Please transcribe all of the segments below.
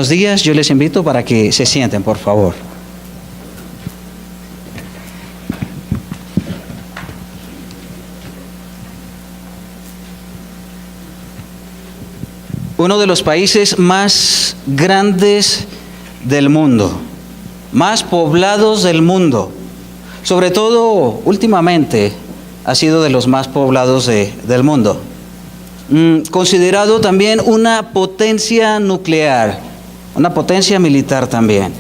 buenos días. Yo les invito para que se sienten, por favor. Uno de los países más grandes del mundo, más poblados del mundo, sobre todo últimamente ha sido de los más poblados del mundo. Considerado también una potencia nuclear, una potencia militar también,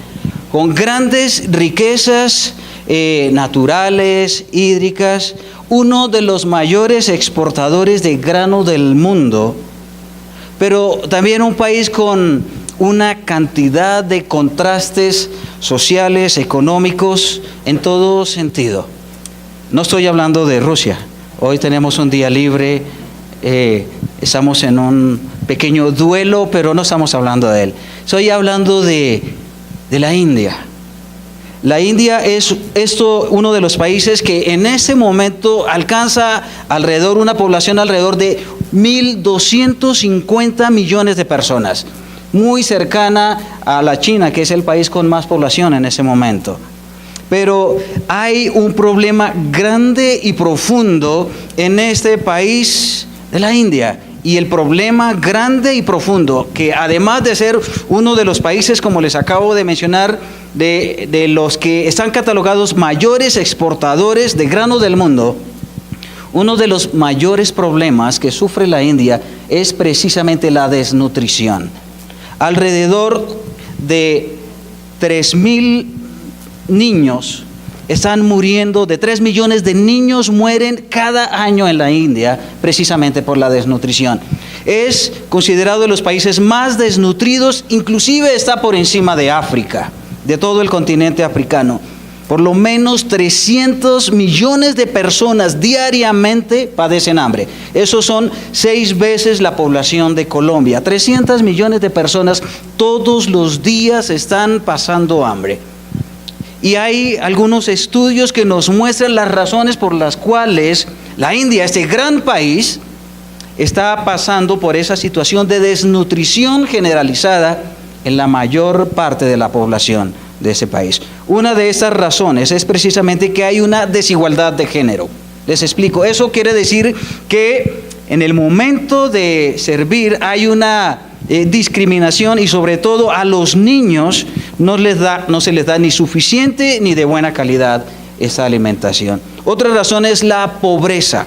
con grandes riquezas naturales, hídricas, uno de los mayores exportadores de grano del mundo, pero también un país con una cantidad de contrastes sociales, económicos, en todo sentido. No estoy hablando de Rusia. Hoy tenemos un día libre, estamos en un pequeño duelo, pero no estamos hablando de él. Estoy hablando de la India. La India es uno de los países que en ese momento alcanza una población alrededor de 1.250 millones de personas, muy cercana a la China, que es el país con más población en ese momento. Pero hay un problema grande y profundo en este país de la India. Y el problema grande y profundo, que además de ser uno de los países, como les acabo de mencionar, de los que están catalogados mayores exportadores de grano del mundo, uno de los mayores problemas que sufre la India es precisamente la desnutrición. Alrededor de 3.000 niños están muriendo, de 3 millones de niños mueren cada año en la India precisamente por la desnutrición. Es considerado de los países más desnutridos, inclusive está por encima de África, de todo el continente africano. Por lo menos 300 millones de personas diariamente padecen hambre. Esos son 6 veces la población de Colombia. 300 millones de personas todos los días están pasando hambre. Y hay algunos estudios que nos muestran las razones por las cuales la India, este gran país, está pasando por esa situación de desnutrición generalizada en la mayor parte de la población de ese país. Una de esas razones es precisamente que hay una desigualdad de género. Les explico. Eso quiere decir que en el momento de servir hay una discriminación, y sobre todo a los niños no se les da ni suficiente ni de buena calidad esa alimentación. Otra razón es la pobreza.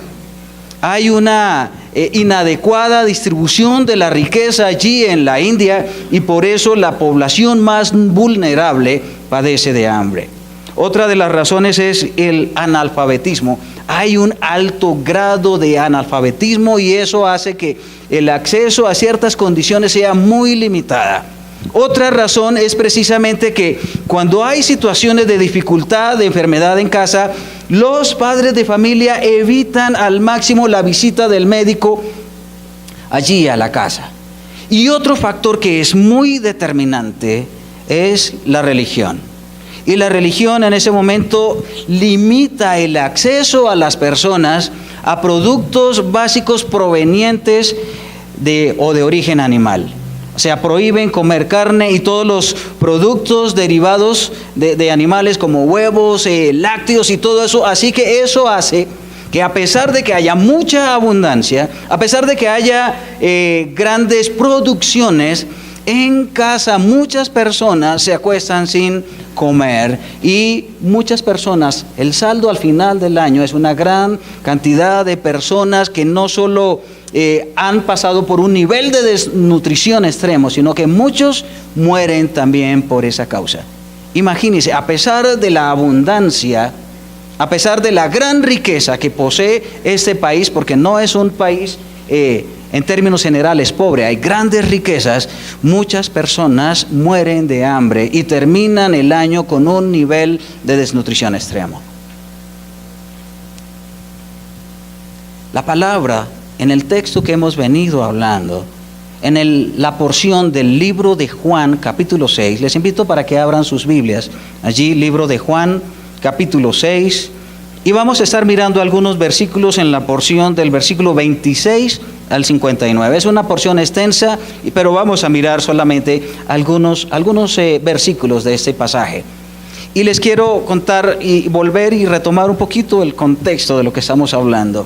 Hay una inadecuada distribución de la riqueza allí en la India, y por eso la población más vulnerable padece de hambre. Otra de las razones es el analfabetismo. Hay un alto grado de analfabetismo y eso hace que el acceso a ciertas condiciones sea muy limitada. Otra razón es precisamente que cuando hay situaciones de dificultad, de enfermedad en casa, los padres de familia evitan al máximo la visita del médico allí a la casa. Y otro factor que es muy determinante es la religión. Y la religión en ese momento limita el acceso a las personas a productos básicos provenientes de origen animal. O sea, prohíben comer carne y todos los productos derivados de animales como huevos, lácteos y todo eso. Así que eso hace que a pesar de que haya mucha abundancia, a pesar de que haya grandes producciones, en casa muchas personas se acuestan sin comer, y muchas personas, el saldo al final del año es una gran cantidad de personas que no solo han pasado por un nivel de desnutrición extremo, sino que muchos mueren también por esa causa. Imagínense, a pesar de la abundancia, a pesar de la gran riqueza que posee este país, porque no es un país en términos generales pobre, hay grandes riquezas, muchas personas mueren de hambre y terminan el año con un nivel de desnutrición extremo. La palabra en el texto que hemos venido hablando, en la porción del libro de Juan, capítulo 6, les invito para que abran sus Biblias, allí libro de Juan, capítulo 6, Y vamos a estar mirando algunos versículos en la porción del versículo 26 al 59. Es una porción extensa, pero vamos a mirar solamente algunos versículos de este pasaje. Y les quiero contar y volver y retomar un poquito el contexto de lo que estamos hablando.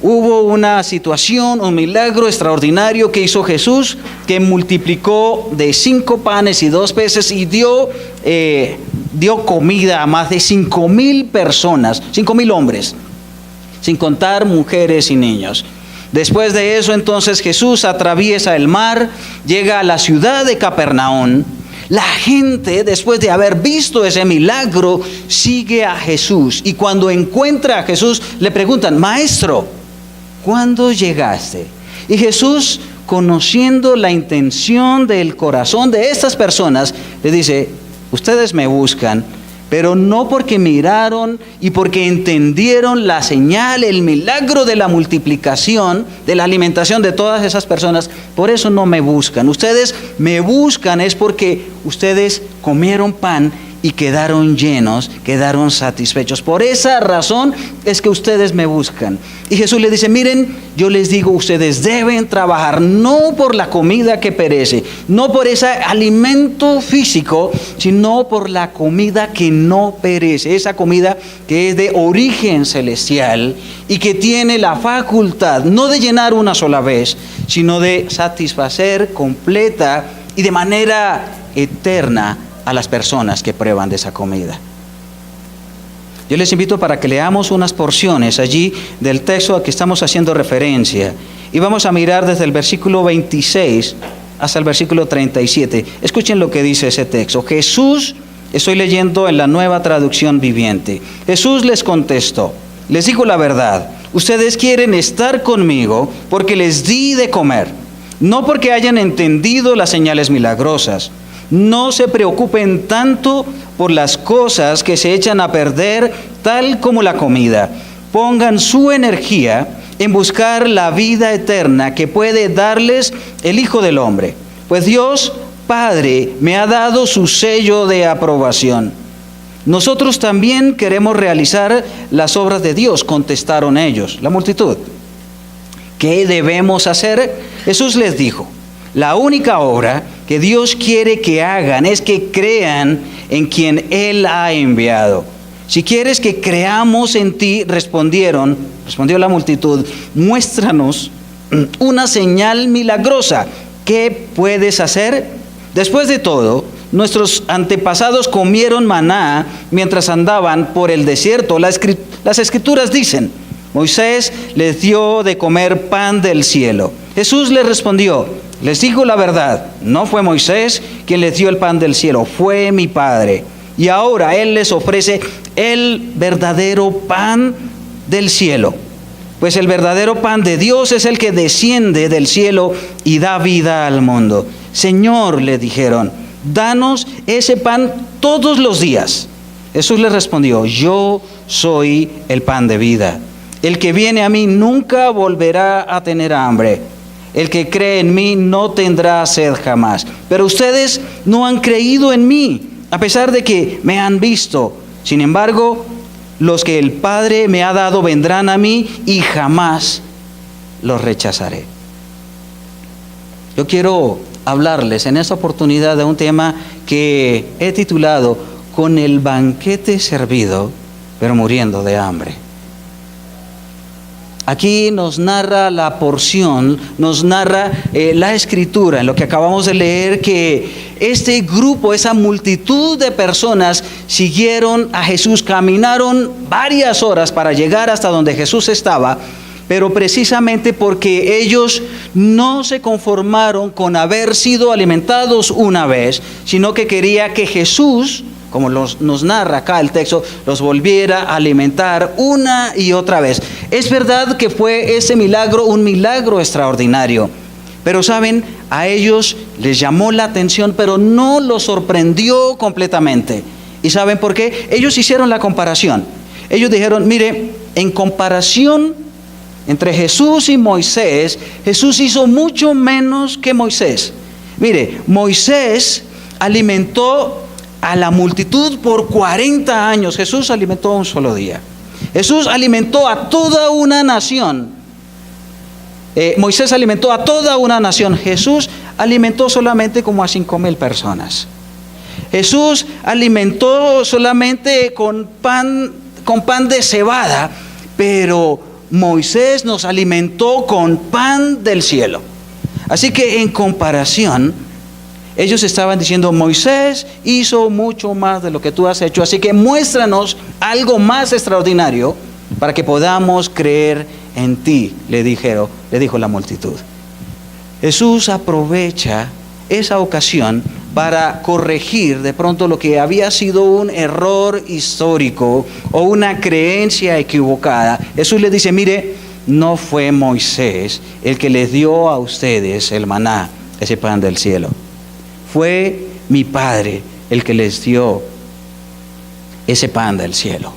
Hubo una situación, un milagro extraordinario que hizo Jesús, que multiplicó de 5 panes y 2 peces y dio comida a más de 5,000 personas, 5,000 hombres, sin contar mujeres y niños. Después de eso, entonces, Jesús atraviesa el mar, llega a la ciudad de Capernaum. La gente, después de haber visto ese milagro, sigue a Jesús. Y cuando encuentra a Jesús, le preguntan: Maestro, ¿cuándo llegaste? Y Jesús, conociendo la intención del corazón de estas personas, le dice: ustedes me buscan, pero no porque miraron y porque entendieron la señal, el milagro de la multiplicación, de la alimentación de todas esas personas. Por eso no me buscan. Ustedes me buscan es porque ustedes comieron pan y quedaron llenos, quedaron satisfechos. Por esa razón es que ustedes me buscan. Y Jesús les dice: miren, yo les digo, ustedes deben trabajar no por la comida que perece, no por ese alimento físico, sino por la comida que no perece, esa comida que es de origen celestial y que tiene la facultad no de llenar una sola vez, sino de satisfacer completa y de manera eterna a las personas que prueban de esa comida. Yo les invito para que leamos unas porciones allí del texto al que estamos haciendo referencia, y vamos a mirar desde el versículo 26 hasta el versículo 37. Escuchen lo que dice ese texto. Jesús, estoy leyendo en la Nueva Traducción Viviente. Jesús les contestó: les digo la verdad, ustedes quieren estar conmigo porque les di de comer, no porque hayan entendido las señales milagrosas. No se preocupen tanto por las cosas que se echan a perder, tal como la comida. Pongan su energía en buscar la vida eterna que puede darles el Hijo del Hombre, pues Dios Padre me ha dado su sello de aprobación. Nosotros también queremos realizar las obras de Dios, contestaron ellos, la multitud. ¿Qué debemos hacer? Jesús les dijo: la única obra que Dios quiere que hagan es que crean en quien Él ha enviado. Si quieres que creamos en ti, respondió la multitud, muéstranos una señal milagrosa. ¿Qué puedes hacer? Después de todo, nuestros antepasados comieron maná mientras andaban por el desierto. Las escrituras dicen: Moisés les dio de comer pan del cielo. Jesús les respondió: les digo la verdad, no fue Moisés quien les dio el pan del cielo, fue mi Padre. Y ahora Él les ofrece el verdadero pan del cielo. Pues el verdadero pan de Dios es el que desciende del cielo y da vida al mundo. Señor, le dijeron, danos ese pan todos los días. Jesús les respondió: yo soy el pan de vida. El que viene a mí nunca volverá a tener hambre. El que cree en mí no tendrá sed jamás. Pero ustedes no han creído en mí, a pesar de que me han visto. Sin embargo, los que el Padre me ha dado vendrán a mí y jamás los rechazaré. Yo quiero hablarles en esta oportunidad de un tema que he titulado: con el banquete servido, pero muriendo de hambre. Aquí nos narra la porción, nos narra la escritura, en lo que acabamos de leer, que este grupo, esa multitud de personas siguieron a Jesús, caminaron varias horas para llegar hasta donde Jesús estaba, pero precisamente porque ellos no se conformaron con haber sido alimentados una vez, sino que quería que Jesús, como nos narra acá el texto, los volviera a alimentar una y otra vez. Es verdad que fue ese milagro un milagro extraordinario, pero saben, a ellos les llamó la atención, pero no los sorprendió completamente. ¿Y saben por qué? Ellos hicieron la comparación. Ellos dijeron: mire, en comparación entre Jesús y Moisés, Jesús hizo mucho menos que Moisés. Mire, Moisés alimentó a la multitud por 40 años. Jesús alimentó un solo día. Jesús alimentó a toda una nación. Moisés alimentó a toda una nación. Jesús alimentó solamente como a 5,000 personas. Jesús alimentó solamente con pan de cebada, pero Moisés nos alimentó con pan del cielo. Así que en comparación, ellos estaban diciendo, Moisés hizo mucho más de lo que tú has hecho, así que muéstranos algo más extraordinario para que podamos creer en ti, le dijo la multitud. Jesús aprovecha esa ocasión para corregir de pronto lo que había sido un error histórico o una creencia equivocada. Jesús les dice, mire, no fue Moisés el que les dio a ustedes el maná, ese pan del cielo. Fue mi Padre el que les dio ese pan del cielo.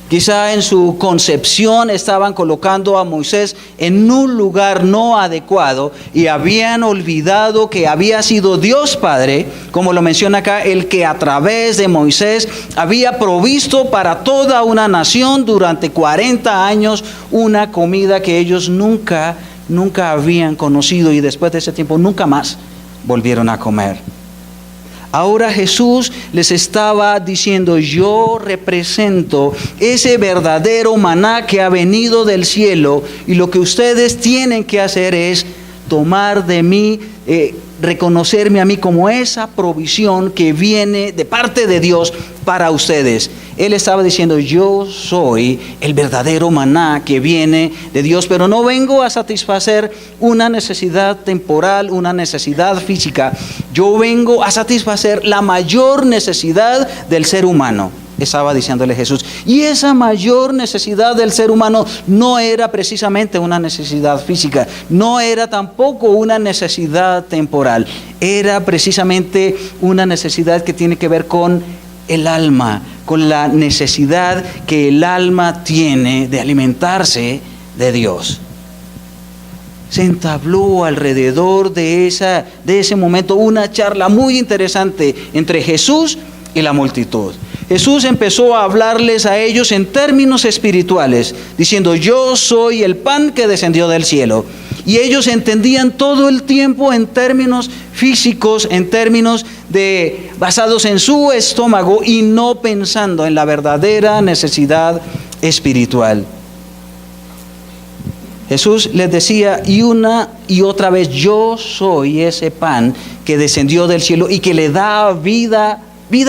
Quizá en su concepción estaban colocando a Moisés en un lugar no adecuado y habían olvidado que había sido Dios Padre, como lo menciona acá, el que a través de Moisés había provisto para toda una nación durante 40 años una comida que ellos nunca habían conocido y después de ese tiempo nunca más volvieron a comer. Ahora Jesús les estaba diciendo, yo represento ese verdadero maná que ha venido del cielo y lo que ustedes tienen que hacer es tomar de mí, reconocerme a mí como esa provisión que viene de parte de Dios para ustedes. Él estaba diciendo, yo soy el verdadero maná que viene de Dios, pero no vengo a satisfacer una necesidad temporal, una necesidad física. Yo vengo a satisfacer la mayor necesidad del ser humano, estaba diciéndole Jesús. Y esa mayor necesidad del ser humano no era precisamente una necesidad física, no era tampoco una necesidad temporal, era precisamente una necesidad que tiene que ver con el alma, con la necesidad que el alma tiene de alimentarse de Dios. Se entabló alrededor de ese momento una charla muy interesante entre Jesús y la multitud. Jesús empezó a hablarles a ellos en términos espirituales, diciendo, yo soy el pan que descendió del cielo. Y ellos entendían todo el tiempo en términos físicos, en términos basados en su estómago y no pensando en la verdadera necesidad espiritual. Jesús les decía y una y otra vez, yo soy ese pan que descendió del cielo y que le da vida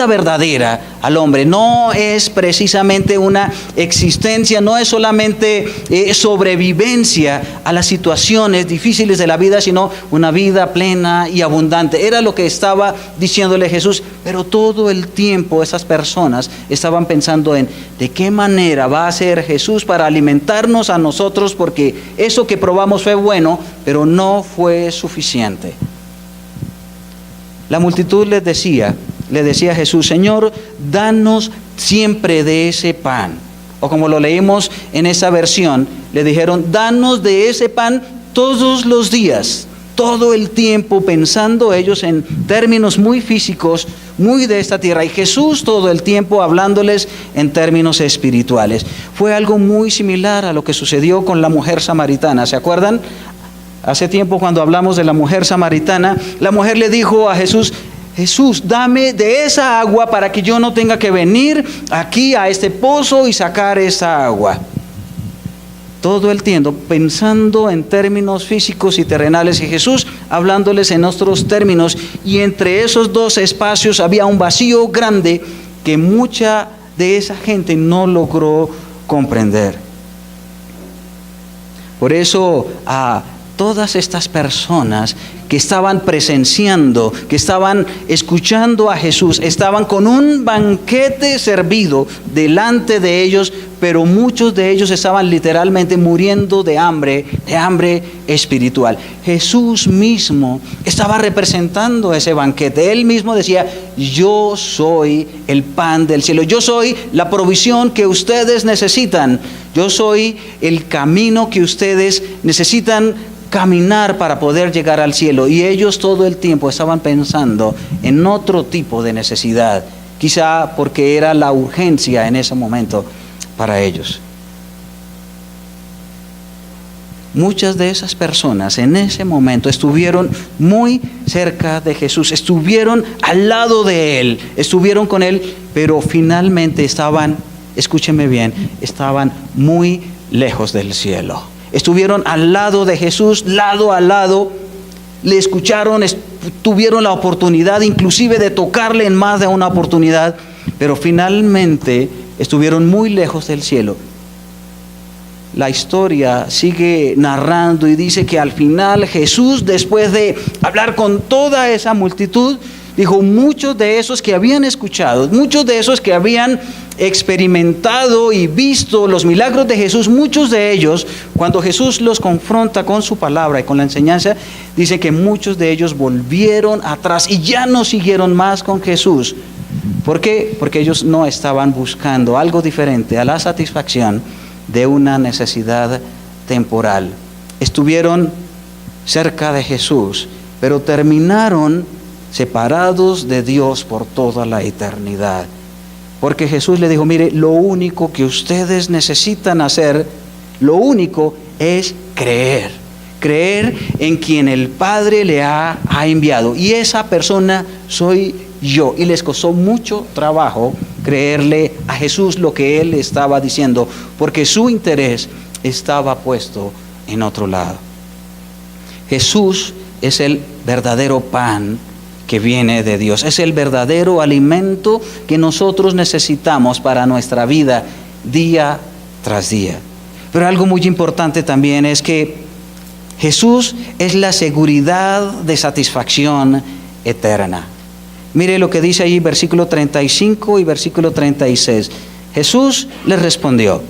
verdadera al hombre. No es precisamente una existencia, no es solamente sobrevivencia a las situaciones difíciles de la vida, sino una vida plena y abundante. Era lo que estaba diciéndole Jesús, pero todo el tiempo esas personas estaban pensando en de qué manera va a ser Jesús para alimentarnos a nosotros, porque eso que probamos fue bueno, pero no fue suficiente. La multitud le decía a Jesús, Señor, danos siempre de ese pan. O como lo leímos en esa versión, le dijeron, danos de ese pan todos los días, todo el tiempo, pensando ellos en términos muy físicos, muy de esta tierra. Y Jesús todo el tiempo hablándoles en términos espirituales. Fue algo muy similar a lo que sucedió con la mujer samaritana. ¿Se acuerdan? Hace tiempo cuando hablamos de la mujer samaritana, la mujer le dijo a Jesús, Jesús, dame de esa agua para que yo no tenga que venir aquí a este pozo y sacar esa agua. Todo el tiempo pensando en términos físicos y terrenales, y Jesús hablándoles en otros términos, y entre esos dos espacios había un vacío grande que mucha de esa gente no logró comprender. Por eso a todas estas personas que estaban presenciando, que estaban escuchando a Jesús, estaban con un banquete servido delante de ellos, pero muchos de ellos estaban literalmente muriendo de hambre espiritual. Jesús mismo estaba representando ese banquete. Él mismo decía, yo soy el pan del cielo, yo soy la provisión que ustedes necesitan, yo soy el camino que ustedes necesitan caminar para poder llegar al cielo. Y ellos todo el tiempo estaban pensando en otro tipo de necesidad, quizá porque era la urgencia en ese momento para ellos. muchas de esas personas en ese momento estuvieron muy cerca de Jesús, estuvieron al lado de Él, estuvieron con Él, pero finalmente estaban, escúcheme bien, estaban muy lejos del cielo. Estuvieron al lado de Jesús, lado a lado, le escucharon, tuvieron la oportunidad inclusive de tocarle en más de una oportunidad, pero finalmente estuvieron muy lejos del cielo. La historia sigue narrando y dice que al final Jesús, después de hablar con toda esa multitud, dijo, muchos de esos que habían escuchado, muchos de esos que habían experimentado y visto los milagros de Jesús, muchos de ellos, cuando Jesús los confronta con su palabra y con la enseñanza, dice que muchos de ellos volvieron atrás y ya no siguieron más con Jesús. ¿Por qué? Porque ellos no estaban buscando algo diferente a la satisfacción de una necesidad temporal. Estuvieron cerca de Jesús, pero terminaron separados de Dios por toda la eternidad. Porque Jesús le dijo, mire, lo único que ustedes necesitan hacer, lo único es creer. Creer en quien el Padre le ha enviado. Y esa persona soy yo. Y les costó mucho trabajo creerle a Jesús lo que Él estaba diciendo, porque su interés estaba puesto en otro lado. Jesús es el verdadero pan que viene de Dios. Es el verdadero alimento que nosotros necesitamos para nuestra vida día tras día. Pero algo muy importante también es que Jesús es la seguridad de satisfacción eterna. Mire lo que dice ahí versículo 35 y versículo 36. Jesús les respondió,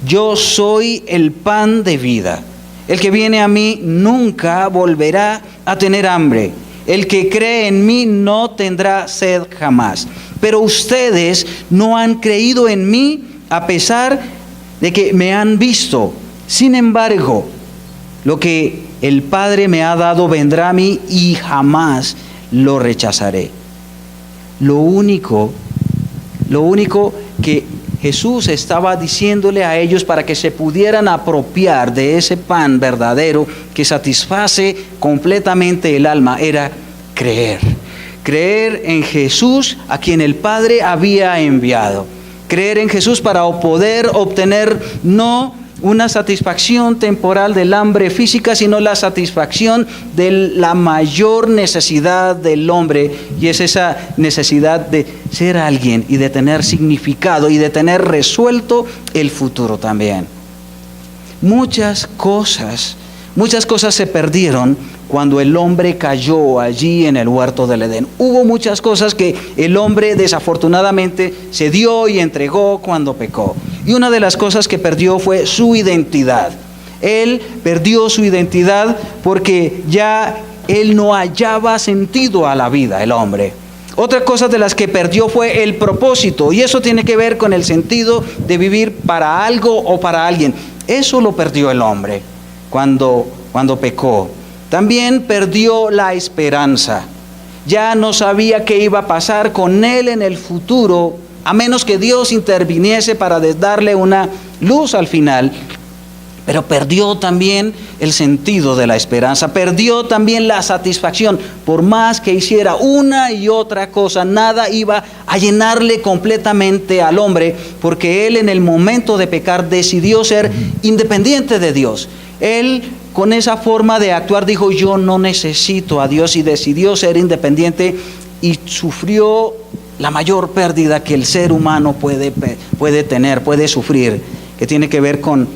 yo soy el pan de vida. El que viene a mí nunca volverá a tener hambre. El que cree en mí no tendrá sed jamás. Pero ustedes no han creído en mí a pesar de que me han visto. Sin embargo, lo que el Padre me ha dado vendrá a mí y jamás lo rechazaré. Lo único que Jesús estaba diciéndole a ellos para que se pudieran apropiar de ese pan verdadero que satisface completamente el alma era creer. Creer en Jesús a quien el Padre había enviado. Creer en Jesús para poder obtener no una satisfacción temporal del hambre física, sino la satisfacción de la mayor necesidad del hombre, y es esa necesidad de ser alguien y de tener significado y de tener resuelto el futuro también. Muchas cosas se perdieron cuando el hombre cayó allí en el huerto del Edén. Hubo muchas cosas que el hombre desafortunadamente se dio y entregó cuando pecó. Y una de las cosas que perdió fue su identidad. Él perdió su identidad porque ya él no hallaba sentido a la vida, el hombre. Otra cosa de las que perdió fue el propósito, y eso tiene que ver con el sentido de vivir para algo o para alguien. Eso lo perdió el hombre cuando pecó. También perdió la esperanza. Ya no sabía qué iba a pasar con él en el futuro, a menos que Dios interviniese para darle una luz al final. Pero perdió también el sentido de la esperanza, perdió también la satisfacción. Por más que hiciera una y otra cosa, nada iba a llenarle completamente al hombre, porque él en el momento de pecar decidió ser independiente de Dios. Él con esa forma de actuar dijo, yo no necesito a Dios, y decidió ser independiente y sufrió la mayor pérdida que el ser humano puede tener, puede sufrir, que tiene que ver con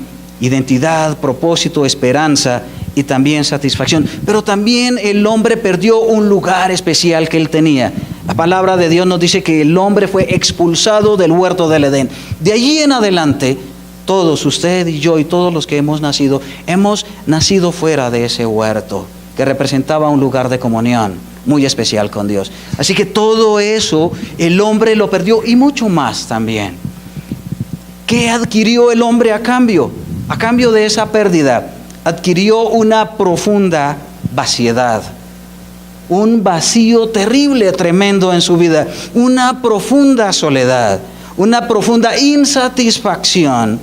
identidad, propósito, esperanza y también satisfacción. Pero también el hombre perdió un lugar especial que él tenía. La palabra de Dios nos dice que el hombre fue expulsado del huerto del Edén. De allí en adelante, todos, usted y yo y todos los que hemos nacido fuera de ese huerto, que representaba un lugar de comunión muy especial con Dios. Así que todo eso el hombre lo perdió, y mucho más también. ¿Qué adquirió el hombre a cambio? A cambio de esa pérdida, adquirió una profunda vaciedad. Un vacío terrible, tremendo en su vida. Una profunda soledad, una profunda insatisfacción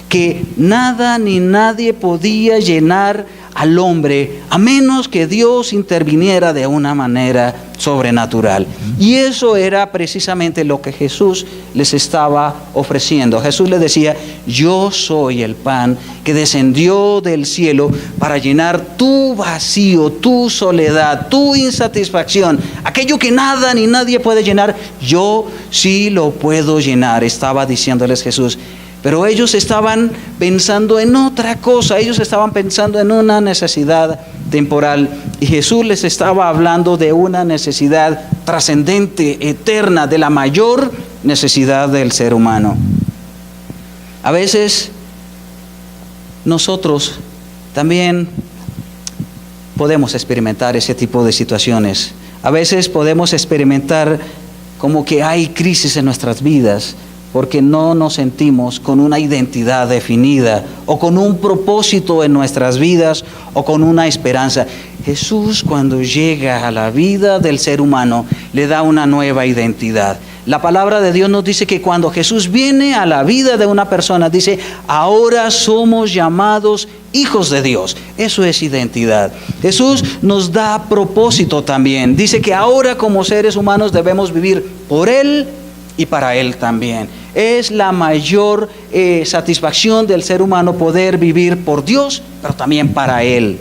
que nada ni nadie podía llenar al hombre a menos que Dios interviniera de una manera sobrenatural. Y eso era precisamente lo que Jesús les estaba ofreciendo. Jesús les decía: yo soy el pan que descendió del cielo para llenar tu vacío, tu soledad, tu insatisfacción. Aquello que nada ni nadie puede llenar, yo sí lo puedo llenar, estaba diciéndoles Jesús. Pero ellos estaban pensando en otra cosa, ellos estaban pensando en una necesidad temporal, y Jesús les estaba hablando de una necesidad trascendente, eterna, de la mayor necesidad del ser humano. A veces nosotros también podemos experimentar ese tipo de situaciones. A veces podemos experimentar como que hay crisis en nuestras vidas, porque no nos sentimos con una identidad definida, o con un propósito en nuestras vidas, o con una esperanza. Jesús, cuando llega a la vida del ser humano, le da una nueva identidad. La palabra de Dios nos dice que cuando Jesús viene a la vida de una persona, dice: ahora somos llamados hijos de Dios. Eso es identidad. Jesús nos da propósito también. Dice que ahora, como seres humanos, debemos vivir por Él y para Él también. Es la mayor satisfacción del ser humano, poder vivir por Dios, pero también para Él.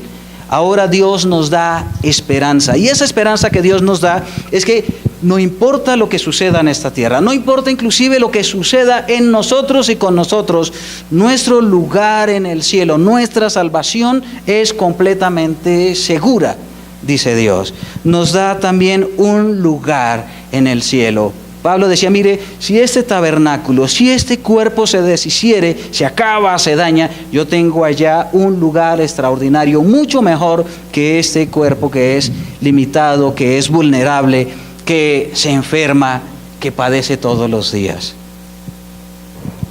Ahora Dios nos da esperanza, y esa esperanza que Dios nos da es que no importa lo que suceda en esta tierra, no importa inclusive lo que suceda en nosotros y con nosotros, nuestro lugar en el cielo, nuestra salvación es completamente segura, dice Dios. Nos da también un lugar en el cielo. Pablo decía: mire, si este tabernáculo, si este cuerpo se deshiciere, se acaba, se daña, yo tengo allá un lugar extraordinario, mucho mejor que este cuerpo que es limitado, que es vulnerable, que se enferma, que padece todos los días.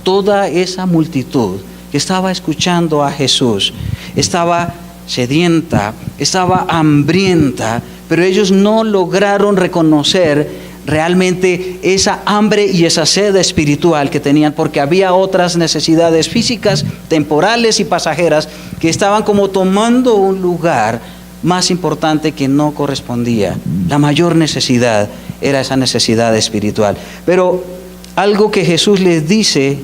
Toda esa multitud que estaba escuchando a Jesús estaba sedienta, estaba hambrienta, pero ellos no lograron reconocer realmente esa hambre y esa sed espiritual que tenían, porque había otras necesidades físicas, temporales y pasajeras, que estaban como tomando un lugar más importante que no correspondía. La mayor necesidad era esa necesidad espiritual. Pero algo que Jesús les dice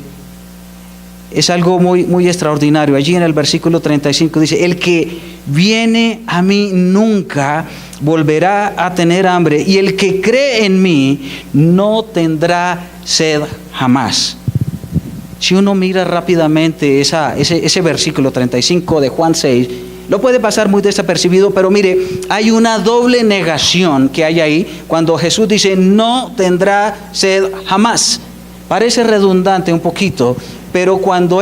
es algo muy, muy extraordinario. Allí en el versículo 35 dice: el que viene a mí nunca volverá a tener hambre, y el que cree en mí no tendrá sed jamás. Si uno mira rápidamente ese versículo 35 de Juan 6, lo puede pasar muy desapercibido, pero mire, hay una doble negación que hay ahí cuando Jesús dice: no tendrá sed jamás. Parece redundante un poquito, pero cuando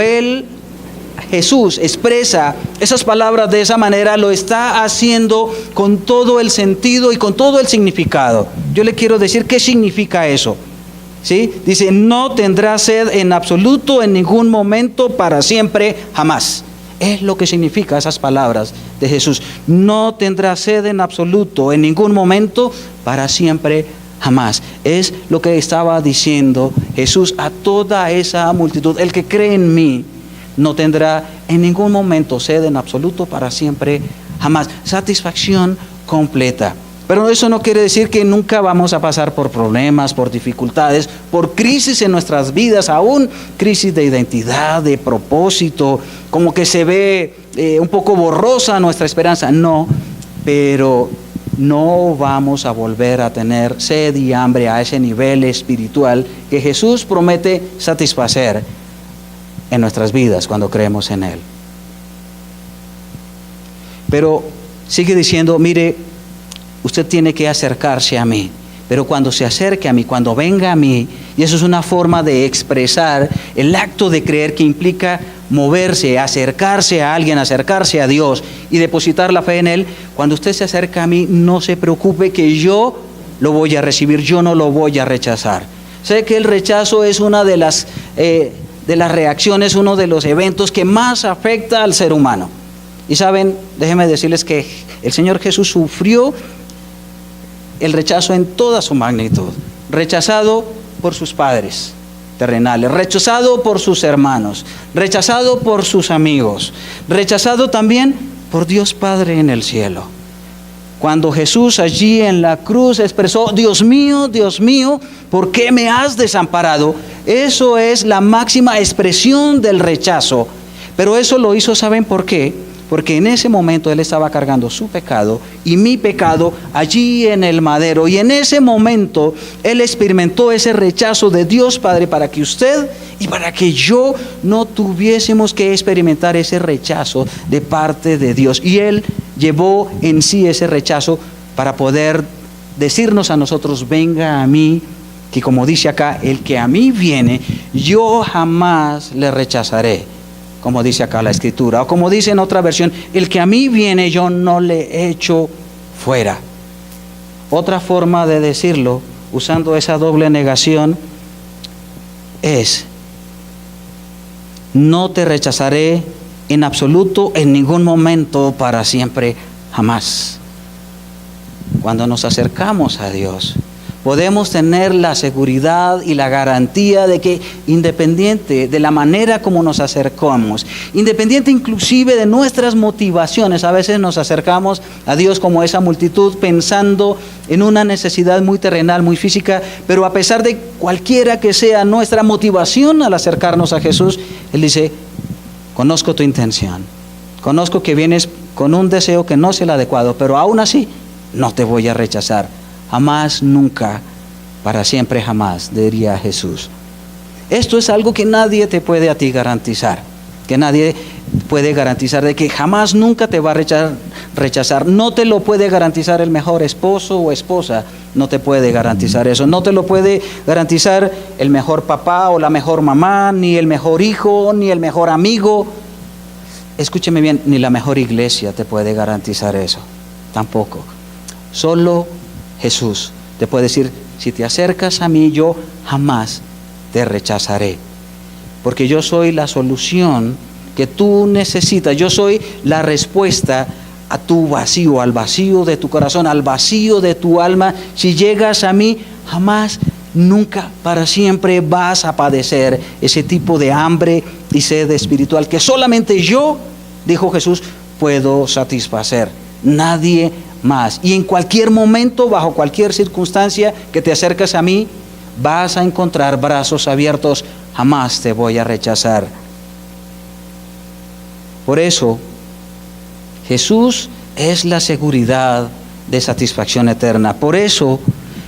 Jesús expresa esas palabras de esa manera, lo está haciendo con todo el sentido y con todo el significado. Yo le quiero decir qué significa eso, ¿sí? Dice: no tendrá sed en absoluto, en ningún momento, para siempre, jamás. Es lo que significa esas palabras de Jesús. No tendrá sed en absoluto, en ningún momento, para siempre, jamás. Es lo que estaba diciendo Jesús a toda esa multitud. El que cree en mí no tendrá en ningún momento sed en absoluto, para siempre, jamás. Satisfacción completa. Pero eso no quiere decir que nunca vamos a pasar por problemas, por dificultades, por crisis en nuestras vidas, aún crisis de identidad, de propósito, como que se ve un poco borrosa nuestra esperanza. No, pero no vamos a volver a tener sed y hambre a ese nivel espiritual que Jesús promete satisfacer en nuestras vidas cuando creemos en Él. Pero sigue diciendo: mire, usted tiene que acercarse a mí, pero cuando se acerque a mí, cuando venga a mí, y eso es una forma de expresar el acto de creer que implica moverse, acercarse a alguien, acercarse a Dios y depositar la fe en Él. Cuando usted se acerca a mí, no se preocupe que yo lo voy a recibir, yo no lo voy a rechazar. Sé que el rechazo es una de las reacciones, uno de los eventos que más afecta al ser humano. Y saben, déjenme decirles que el Señor Jesús sufrió el rechazo en toda su magnitud. Rechazado por sus padres, terrenales, rechazado por sus hermanos, rechazado por sus amigos, rechazado también por Dios Padre en el cielo. Cuando Jesús allí en la cruz expresó: Dios mío, ¿por qué me has desamparado? Eso es la máxima expresión del rechazo. Pero eso lo hizo, ¿saben por qué? Porque en ese momento Él estaba cargando su pecado y mi pecado allí en el madero. Y en ese momento Él experimentó ese rechazo de Dios Padre para que usted y para que yo no tuviésemos que experimentar ese rechazo de parte de Dios. Y Él llevó en sí ese rechazo para poder decirnos a nosotros: venga a mí, que como dice acá, el que a mí viene, yo jamás le rechazaré. Como dice acá la Escritura, o como dice en otra versión: el que a mí viene, yo no le echo fuera. Otra forma de decirlo, usando esa doble negación, es: no te rechazaré en absoluto, en ningún momento, para siempre, jamás. Cuando nos acercamos a Dios, podemos tener la seguridad y la garantía de que, independiente de la manera como nos acercamos, independiente inclusive de nuestras motivaciones, a veces nos acercamos a Dios como esa multitud pensando en una necesidad muy terrenal, muy física, pero a pesar de cualquiera que sea nuestra motivación al acercarnos a Jesús, Él dice: conozco tu intención, conozco que vienes con un deseo que no es el adecuado, pero aún así no te voy a rechazar. Jamás, nunca, para siempre, jamás, diría Jesús. Esto es algo que nadie te puede a ti garantizar, que nadie puede garantizar, de que jamás, nunca te va a rechazar. No te lo puede garantizar el mejor esposo o esposa, no te puede garantizar eso. No te lo puede garantizar el mejor papá o la mejor mamá, ni el mejor hijo, ni el mejor amigo. Escúcheme bien, ni la mejor iglesia te puede garantizar eso, tampoco. Solo Jesús te puede decir: si te acercas a mí, yo jamás te rechazaré, porque yo soy la solución que tú necesitas. Yo soy la respuesta a tu vacío, al vacío de tu corazón, al vacío de tu alma. Si llegas a mí, jamás, nunca, para siempre vas a padecer ese tipo de hambre y sed espiritual que solamente yo, dijo Jesús, puedo satisfacer. Nadie más. Y en cualquier momento, bajo cualquier circunstancia que te acercas a mí, vas a encontrar brazos abiertos. Jamás te voy a rechazar. Por eso, Jesús es la seguridad de satisfacción eterna. Por eso,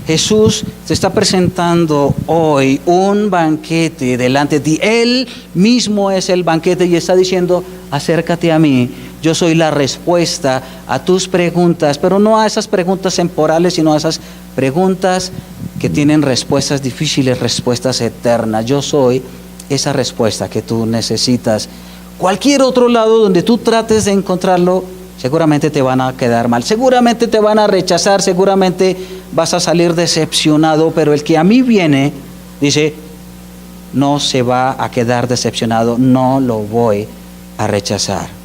Jesús te está presentando hoy un banquete delante de ti. Él mismo es el banquete y está diciendo: acércate a mí. Yo soy la respuesta a tus preguntas, pero no a esas preguntas temporales, sino a esas preguntas que tienen respuestas difíciles, respuestas eternas. Yo soy esa respuesta que tú necesitas. Cualquier otro lado donde tú trates de encontrarlo, seguramente te van a quedar mal, seguramente te van a rechazar, seguramente vas a salir decepcionado, pero el que a mí viene, dice, no se va a quedar decepcionado, no lo voy a rechazar.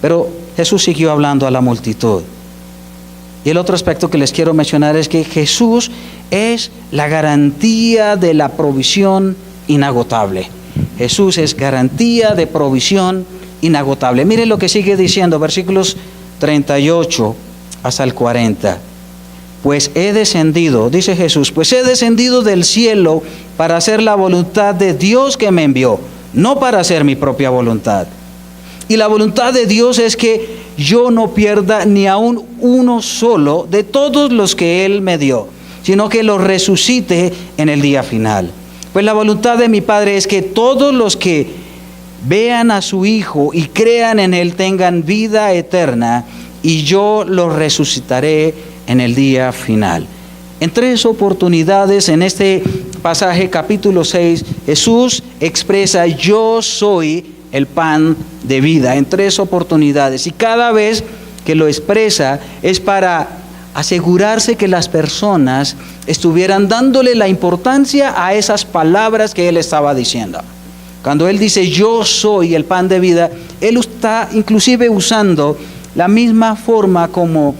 Pero Jesús siguió hablando a la multitud. Y el otro aspecto que les quiero mencionar es que Jesús es la garantía de la provisión inagotable. Jesús es garantía de provisión inagotable. Miren lo que sigue diciendo, versículos 38 hasta el 40. Pues he descendido, dice Jesús, pues he descendido del cielo para hacer la voluntad de Dios que me envió, no para hacer mi propia voluntad. Y la voluntad de Dios es que yo no pierda ni aun uno solo de todos los que Él me dio, sino que los resucite en el día final. Pues la voluntad de mi Padre es que todos los que vean a su Hijo y crean en Él tengan vida eterna, y yo los resucitaré en el día final. En 3 oportunidades en este pasaje, capítulo 6, Jesús expresa: yo soy el pan de vida, en 3 oportunidades. Y cada vez que lo expresa es para asegurarse que las personas estuvieran dándole la importancia a esas palabras que Él estaba diciendo. Cuando Él dice: yo soy el pan de vida, Él está inclusive usando la misma forma como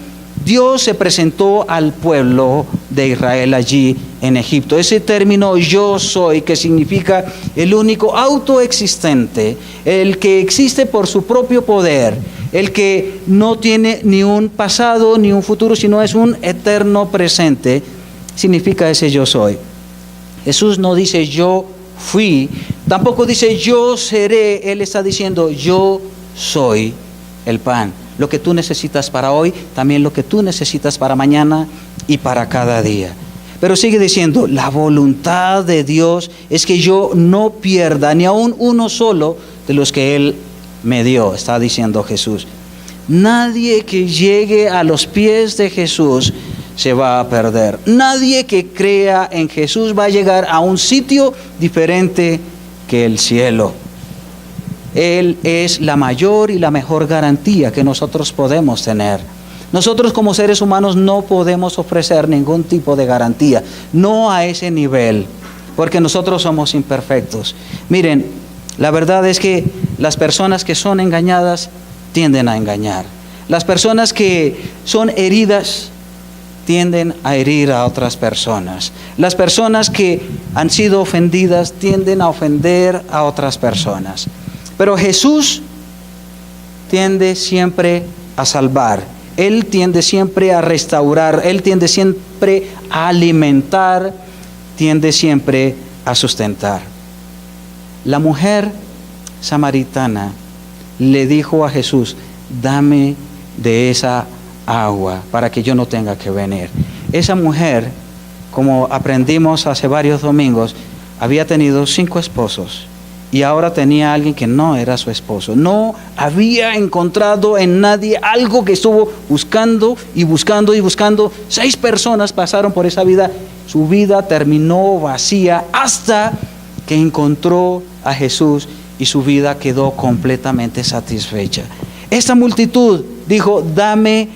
Dios se presentó al pueblo de Israel allí en Egipto. Ese término yo soy, que significa el único autoexistente, el que existe por su propio poder, el que no tiene ni un pasado ni un futuro, sino es un eterno presente, significa ese yo soy. Jesús no dice yo fui, tampoco dice yo seré, Él está diciendo yo soy el pan. Lo que tú necesitas para hoy, también lo que tú necesitas para mañana y para cada día. Pero sigue diciendo, la voluntad de Dios es que yo no pierda ni aun uno solo de los que Él me dio, está diciendo Jesús. Nadie que llegue a los pies de Jesús se va a perder. Nadie que crea en Jesús va a llegar a un sitio diferente que el cielo. Él es la mayor y la mejor garantía que nosotros podemos tener. Nosotros como seres humanos no podemos ofrecer ningún tipo de garantía, no a ese nivel, porque nosotros somos imperfectos. Miren, la verdad es que las personas que son engañadas tienden a engañar. Las personas que son heridas tienden a herir a otras personas. Las personas que han sido ofendidas tienden a ofender a otras personas. Pero Jesús tiende siempre a salvar, Él tiende siempre a restaurar, Él tiende siempre a alimentar, tiende siempre a sustentar. La mujer samaritana le dijo a Jesús, dame de esa agua para que yo no tenga que venir. Esa mujer, como aprendimos hace varios domingos, había tenido 5 esposos. Y ahora tenía a alguien que no era su esposo. No había encontrado en nadie algo que estuvo buscando y buscando y buscando. 6 personas pasaron por esa vida. Su vida terminó vacía hasta que encontró a Jesús y su vida quedó completamente satisfecha. Esta multitud dijo, dame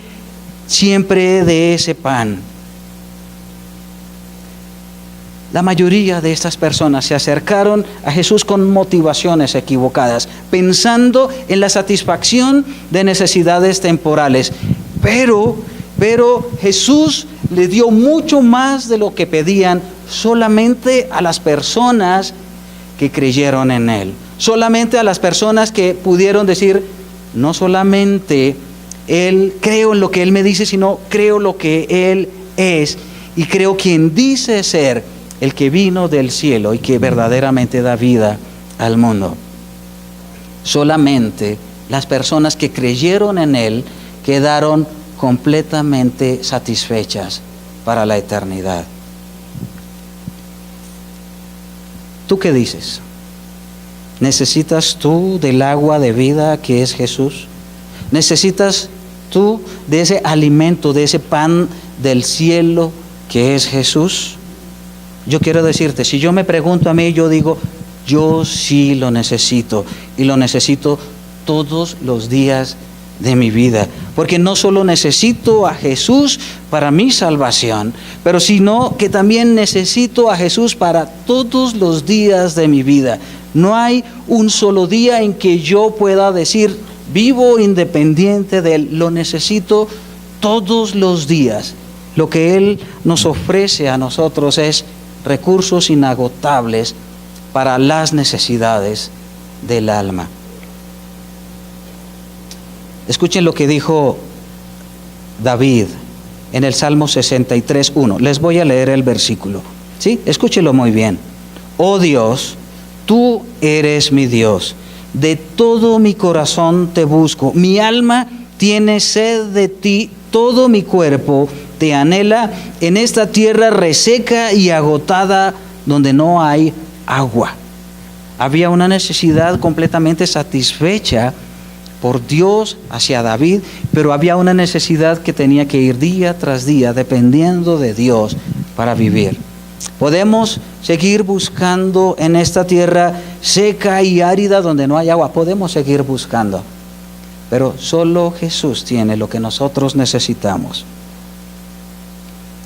siempre de ese pan. La mayoría de estas personas se acercaron a Jesús con motivaciones equivocadas, pensando en la satisfacción de necesidades temporales. Pero Jesús le dio mucho más de lo que pedían solamente a las personas que creyeron en Él. Solamente a las personas que pudieron decir, no solamente creo en lo que Él me dice, sino creo lo que Él es y creo quien dice ser el que vino del cielo y que verdaderamente da vida al mundo. Solamente las personas que creyeron en Él quedaron completamente satisfechas para la eternidad. ¿Tú qué dices? ¿Necesitas tú del agua de vida que es Jesús? ¿Necesitas tú de ese alimento, de ese pan del cielo que es Jesús? Yo quiero decirte, si yo me pregunto a mí, yo digo, yo sí lo necesito y lo necesito todos los días de mi vida, porque no solo necesito a Jesús para mi salvación, pero sino que también necesito a Jesús para todos los días de mi vida. No hay un solo día en que yo pueda decir, vivo independiente de Él, lo necesito todos los días. Lo que Él nos ofrece a nosotros es recursos inagotables para las necesidades del alma. Escuchen lo que dijo David en el Salmo 63:1. Les voy a leer el versículo. ¿Sí? Escúchelo muy bien. Oh Dios, tú eres mi Dios. De todo mi corazón te busco. Mi alma tiene sed de ti. Todo mi cuerpo te anhela en esta tierra reseca y agotada donde no hay agua. Había una necesidad completamente satisfecha por Dios hacia David, pero había una necesidad que tenía que ir día tras día dependiendo de Dios para vivir. Podemos seguir buscando en esta tierra seca y árida donde no hay agua, podemos seguir buscando, pero solo Jesús tiene lo que nosotros necesitamos.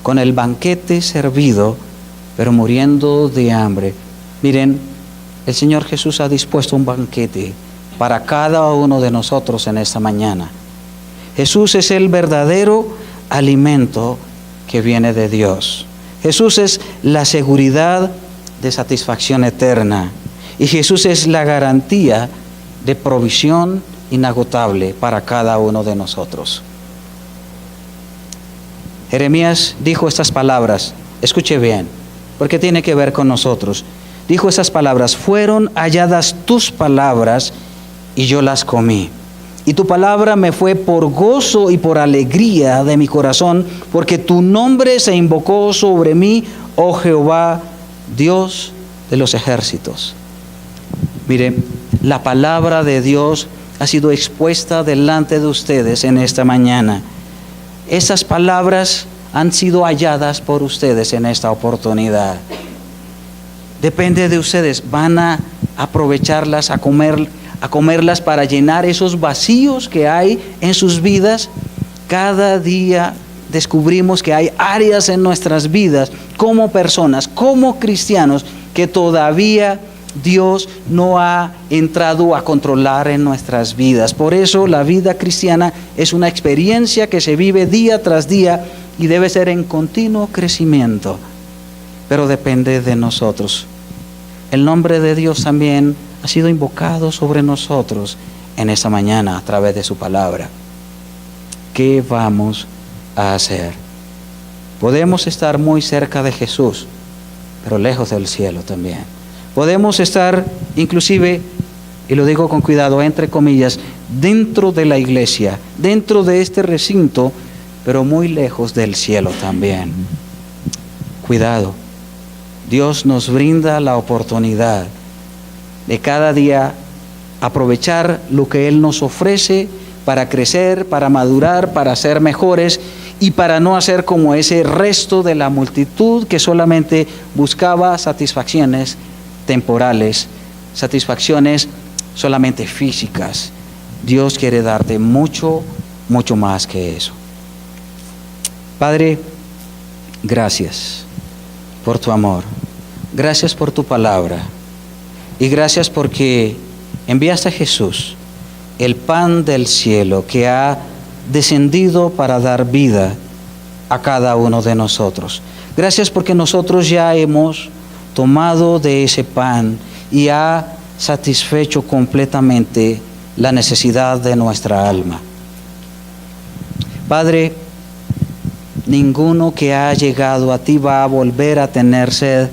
Con el banquete servido, pero muriendo de hambre. Miren, el Señor Jesús ha dispuesto un banquete para cada uno de nosotros en esta mañana. Jesús es el verdadero alimento que viene de Dios. Jesús es la seguridad de satisfacción eterna. Y Jesús es la garantía de provisión inagotable para cada uno de nosotros. Jeremías dijo estas palabras, escuche bien, porque tiene que ver con nosotros. Dijo esas palabras: fueron halladas tus palabras y yo las comí. Y tu palabra me fue por gozo y por alegría de mi corazón, porque tu nombre se invocó sobre mí, oh Jehová, Dios de los ejércitos. Mire, la palabra de Dios ha sido expuesta delante de ustedes en esta mañana. Esas palabras han sido halladas por ustedes en esta oportunidad. Depende de ustedes, van a aprovecharlas, a comerlas para llenar esos vacíos que hay en sus vidas. Cada día descubrimos que hay áreas en nuestras vidas como personas, como cristianos, que todavía Dios no ha entrado a controlar en nuestras vidas. Por eso la vida cristiana es una experiencia que se vive día tras día y debe ser en continuo crecimiento, pero depende de nosotros. El nombre de Dios también ha sido invocado sobre nosotros en esta mañana a través de su palabra. ¿Qué vamos a hacer? Podemos estar muy cerca de Jesús, pero lejos del cielo también. Podemos estar inclusive, y lo digo con cuidado, entre comillas, dentro de la iglesia, dentro de este recinto, pero muy lejos del cielo también. Cuidado, Dios nos brinda la oportunidad de cada día aprovechar lo que Él nos ofrece para crecer, para madurar, para ser mejores y para no hacer como ese resto de la multitud que solamente buscaba satisfacciones temporales, satisfacciones solamente físicas. Dios quiere darte mucho, mucho más que eso. Padre, gracias por tu amor, gracias por tu palabra y gracias porque enviaste a Jesús, el pan del cielo que ha descendido para dar vida a cada uno de nosotros. Gracias porque nosotros ya hemos tomado de ese pan y ha satisfecho completamente la necesidad de nuestra alma. Padre, ninguno que ha llegado a ti va a volver a tener sed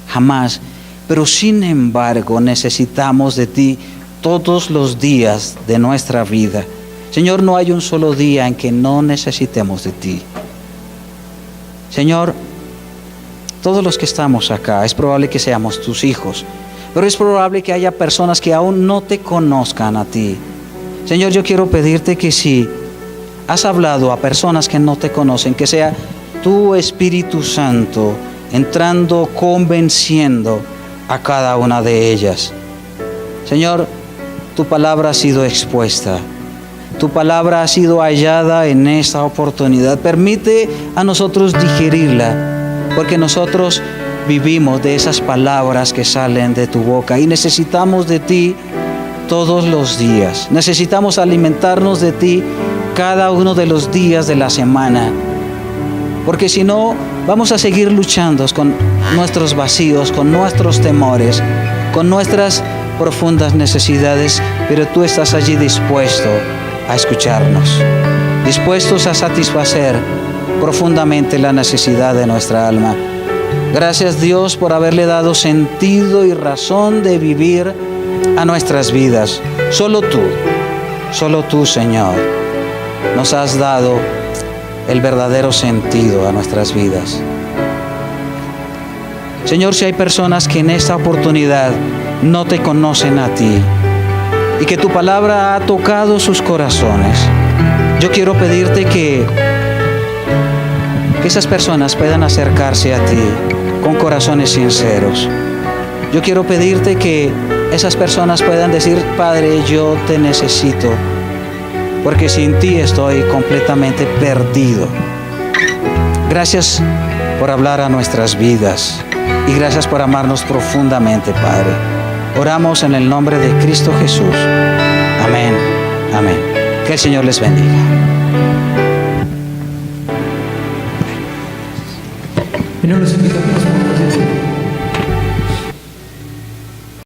jamás, pero sin embargo necesitamos de ti todos los días de nuestra vida. Señor, no hay un solo día en que no necesitemos de ti. Señor, todos los que estamos acá, es probable que seamos tus hijos, pero es probable que haya personas que aún no te conozcan a ti. Señor, yo quiero pedirte que si has hablado a personas que no te conocen, que sea tu Espíritu Santo entrando, convenciendo a cada una de ellas. Señor, tu palabra ha sido expuesta, tu palabra ha sido hallada en esta oportunidad. Permite a nosotros digerirla, porque nosotros vivimos de esas palabras que salen de tu boca y necesitamos de ti todos los días. Necesitamos alimentarnos de ti cada uno de los días de la semana, porque si no, vamos a seguir luchando con nuestros vacíos, con nuestros temores, con nuestras profundas necesidades, pero tú estás allí dispuesto a escucharnos, dispuestos a satisfacer profundamente la necesidad de nuestra alma. Gracias, Dios, por haberle dado sentido y razón de vivir a nuestras vidas. Solo tú, Señor, nos has dado el verdadero sentido a nuestras vidas. Señor, si hay personas que en esta oportunidad no te conocen a ti y que tu palabra ha tocado sus corazones, yo quiero pedirte que esas personas puedan acercarse a ti con corazones sinceros. Yo quiero pedirte que esas personas puedan decir: Padre, yo te necesito, porque sin ti estoy completamente perdido. Gracias por hablar a nuestras vidas y gracias por amarnos profundamente, Padre. Oramos en el nombre de Cristo Jesús. Amén. Amén. Que el Señor les bendiga. Y nos los invitamos.